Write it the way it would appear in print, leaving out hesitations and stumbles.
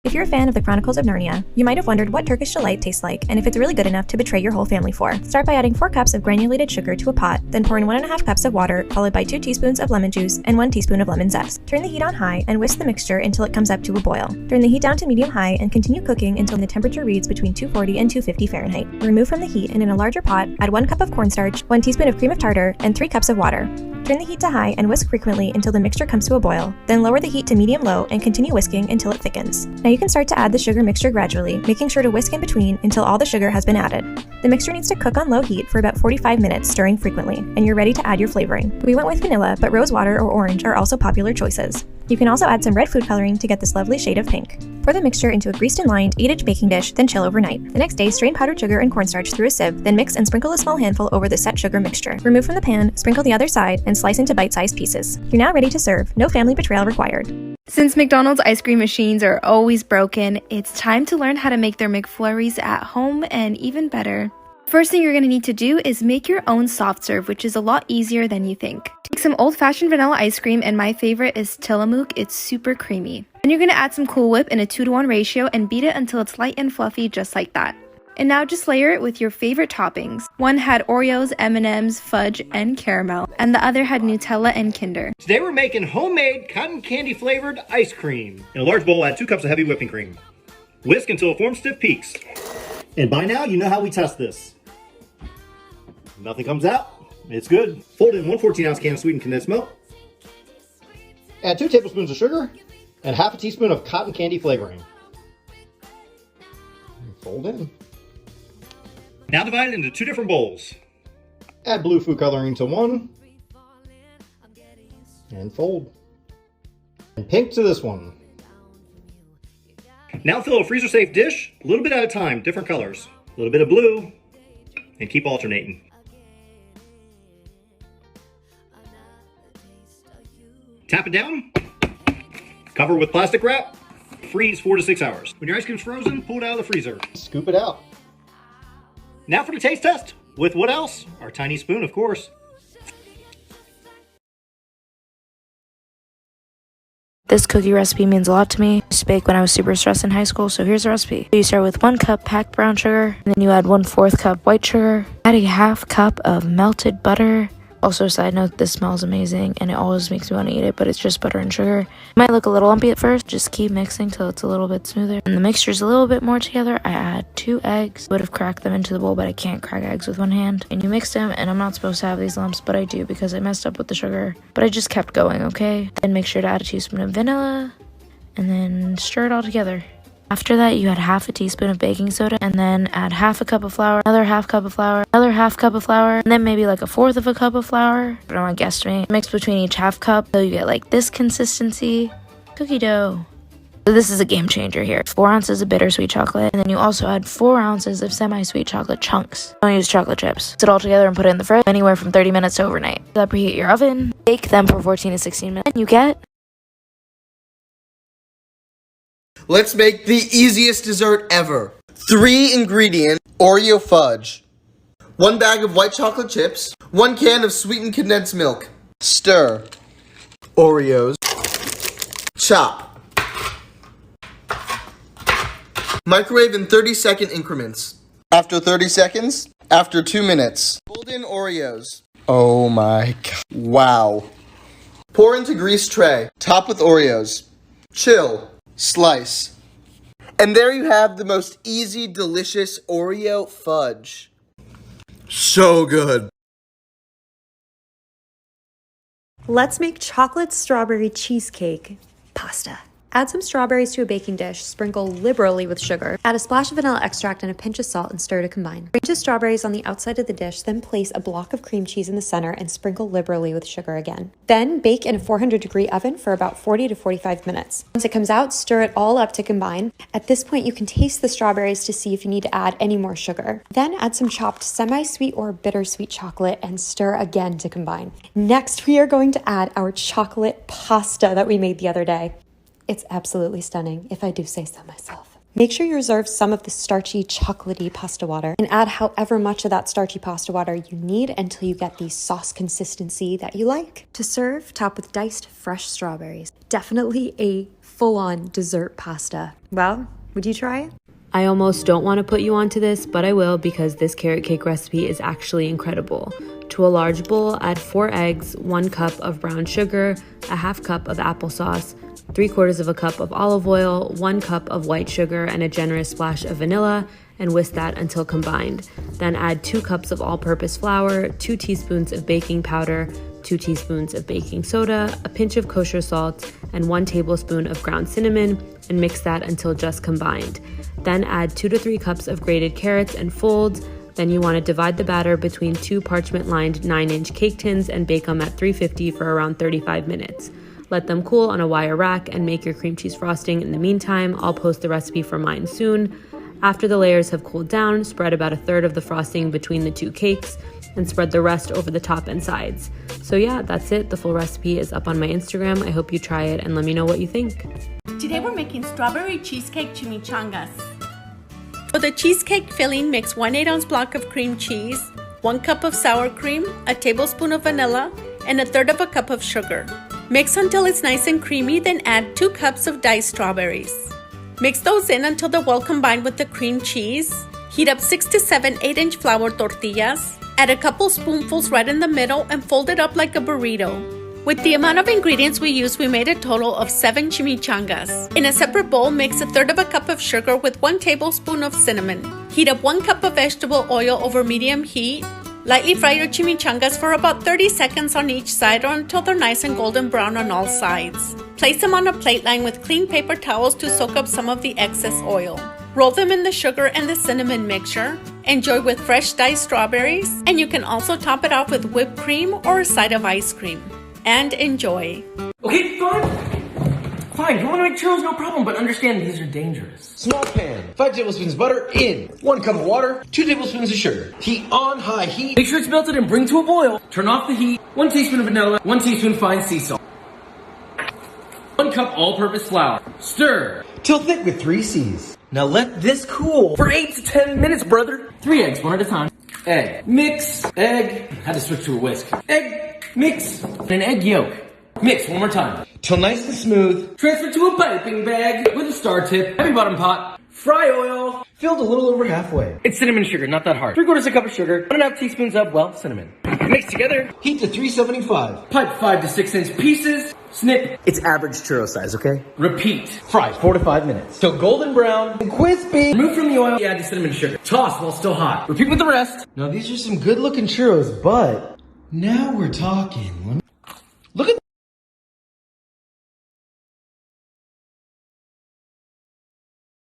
If you're a fan of the Chronicles of Narnia, you might have wondered what Turkish delight tastes like and if it's really good enough to betray your whole family for. Start by adding 4 cups of granulated sugar to a pot, then pour in 1.5 cups of water, followed by 2 teaspoons of lemon juice and 1 teaspoon of lemon zest. Turn the heat on high and whisk the mixture until it comes up to a boil. Turn the heat down to medium-high and continue cooking until the temperature reads between 240 and 250 Fahrenheit. Remove from the heat and in a larger pot, add 1 cup of cornstarch, 1 teaspoon of cream of tartar, and 3 cups of water. Turn the heat to high and whisk frequently until the mixture comes to a boil, then lower the heat to medium-low and continue whisking until it thickens. Now you can start to add the sugar mixture gradually, making sure to whisk in between until all the sugar has been added. The mixture needs to cook on low heat for about 45 minutes, stirring frequently, and you're ready to add your flavoring. We went with vanilla, but rose water or orange are also popular choices. You can also add some red food coloring to get this lovely shade of pink. Pour the mixture into a greased and lined 8-inch baking dish, then chill overnight. The next day, strain powdered sugar and cornstarch through a sieve, then mix and sprinkle a small handful over the set sugar mixture. Remove from the pan, sprinkle the other side, and slice into bite-sized pieces. You're now ready to serve. No family betrayal required. Since McDonald's ice cream machines are always broken, it's time to learn how to make their McFlurries at home and even better. First thing you're going to need to do is make your own soft serve, which is a lot easier than you think. Take some old-fashioned vanilla ice cream, and my favorite is Tillamook. It's super creamy. Then you're going to add some Cool Whip in a 2-to-1 ratio and beat it until it's light and fluffy just like that. And now just layer it with your favorite toppings. One had Oreos, M&Ms, fudge, and caramel, and the other had Nutella and Kinder. Today we're making homemade cotton candy flavored ice cream. In a large bowl, add 2 cups of heavy whipping cream. Whisk until it forms stiff peaks. And by now, you know how we test this. Nothing comes out, it's good. Fold in 1 14-ounce can of sweetened condensed milk. Add 2 tablespoons of sugar and half a teaspoon of cotton candy flavoring. Fold in. Now divide it into 2 different bowls. Add blue food coloring to one. And fold. And pink to this one. Now fill a freezer-safe dish, a little bit at a time, different colors. A little bit of blue, and keep alternating. Tap it down, cover with plastic wrap, freeze 4 to 6 hours. When your ice cream's frozen, pull it out of the freezer. Scoop it out. Now for the taste test. With what else? Our tiny spoon, of course. This cookie recipe means a lot to me. I used to bake when I was super stressed in high school, so here's the recipe. You start with 1 cup packed brown sugar, and then you add 1/4 cup white sugar, add a half cup of melted butter. Also, side note, this smells amazing, and it always makes me want to eat it, but it's just butter and sugar. It might look a little lumpy at first. Just keep mixing till it's a little bit smoother. And the mixture's a little bit more together. I add 2 eggs. Would have cracked them into the bowl, but I can't crack eggs with one hand. And you mix them, and I'm not supposed to have these lumps, but I do because I messed up with the sugar. But I just kept going, okay? Then make sure to add a teaspoon of vanilla, and then stir it all together. After that, you add half a teaspoon of baking soda, and then add half a cup of flour, another half cup of flour, another half cup of flour, and then maybe like 1/4 of a cup of flour. I don't want to guesstimate. Mix between each half cup so you get like this consistency. Cookie dough. So this is a game changer here. 4 ounces of bittersweet chocolate, and then you also add 4 ounces of semi-sweet chocolate chunks. Don't use chocolate chips. Mix it all together and put it in the fridge anywhere from 30 minutes to overnight. So preheat your oven. Bake them for 14 to 16 minutes. And you get... Let's make the easiest dessert ever. 3 ingredients Oreo fudge, 1 bag of white chocolate chips, 1 can of sweetened condensed milk. Stir. Oreos. Chop. Microwave in 30-second increments. After 30 seconds, after 2 minutes. Fold in Oreos. Oh my god. Wow. Pour into greased tray. Top with Oreos. Chill. Slice. And there you have the most easy, delicious Oreo fudge. So good. Let's make chocolate strawberry cheesecake pasta. Add some strawberries to a baking dish, sprinkle liberally with sugar, add a splash of vanilla extract and a pinch of salt and stir to combine. Arrange the strawberries on the outside of the dish, then place a block of cream cheese in the center and sprinkle liberally with sugar again. Then bake in a 400-degree oven for about 40 to 45 minutes. Once it comes out, stir it all up to combine. At this point, you can taste the strawberries to see if you need to add any more sugar. Then add some chopped semi-sweet or bittersweet chocolate and stir again to combine. Next, we are going to add our chocolate pasta that we made the other day. It's absolutely stunning, if I do say so myself. Make sure you reserve some of the starchy, chocolatey pasta water and add however much of that starchy pasta water you need until you get the sauce consistency that you like. To serve, top with diced fresh strawberries. Definitely a full-on dessert pasta. Well, would you try it? I almost don't want to put you onto this, but I will because this carrot cake recipe is actually incredible. To a large bowl, add 4 eggs, 1 cup of brown sugar, a half cup of applesauce, 3/4 of a cup of olive oil, 1 cup of white sugar, and a generous splash of vanilla, and whisk that until combined. Then add 2 cups of all-purpose flour, 2 teaspoons of baking powder, 2 teaspoons of baking soda, a pinch of kosher salt, and 1 tablespoon of ground cinnamon, and mix that until just combined. Then add 2 to 3 cups of grated carrots and fold. Then you want to divide the batter between 2 parchment-lined 9-inch cake tins and bake them at 350 for around 35 minutes. Let them cool on a wire rack and make your cream cheese frosting. In the meantime, I'll post the recipe for mine soon. After the layers have cooled down, spread about 1/3 of the frosting between the 2 cakes and spread the rest over the top and sides. So yeah, that's it. The full recipe is up on my Instagram. I hope you try it and let me know what you think. Today we're making strawberry cheesecake chimichangas. For the cheesecake filling, mix 1 8-ounce block of cream cheese, 1 cup of sour cream, a tablespoon of vanilla, and 1/3 of a cup of sugar. Mix until it's nice and creamy, then add 2 cups of diced strawberries. Mix those in until they're well combined with the cream cheese. Heat up 6 to 7 8-inch flour tortillas. Add a couple spoonfuls right in the middle and fold it up like a burrito. With the amount of ingredients we used, we made a total of 7 chimichangas. In a separate bowl, mix 1/3 of a cup of sugar with 1 tablespoon of cinnamon. Heat up 1 cup of vegetable oil over medium heat. Lightly fry your chimichangas for about 30 seconds on each side or until they're nice and golden brown on all sides. Place them on a plate lined with clean paper towels to soak up some of the excess oil. Roll them in the sugar and the cinnamon mixture. Enjoy with fresh diced strawberries, and you can also top it off with whipped cream or a side of ice cream. And enjoy. Okay, fine. Fine, you want to make churros, no problem, but understand these are dangerous. Small pan, 5 tablespoons butter in, 1 cup of water, 2 tablespoons of sugar. Heat on high heat. Make sure it's melted and bring to a boil. Turn off the heat. 1 teaspoon of vanilla, 1 teaspoon fine sea salt. 1 cup all-purpose flour. Stir. Till thick with 3 C's. Now let this cool for 8 to 10 minutes, brother. 3 eggs, 1 at a time. Egg. Mix. Egg. Had to switch to a whisk. Egg. Mix. An egg yolk. Mix 1 more time. Till nice and smooth. Transfer to a piping bag with a star tip. Heavy bottom pot. Fry oil. Filled a little over halfway. It's cinnamon sugar, not that hard. 3/4 a cup of sugar. 1.5 teaspoons of, well, cinnamon. Mix together. Heat to 375. Pipe 5 to 6-inch pieces. Snip. It's average churro size, okay? Repeat. Fry 4 to 5 minutes. Till golden brown and crispy. Remove from the oil. Add the cinnamon sugar. Toss while still hot. Repeat with the rest. Now these are some good looking churros, but now we're talking. Look at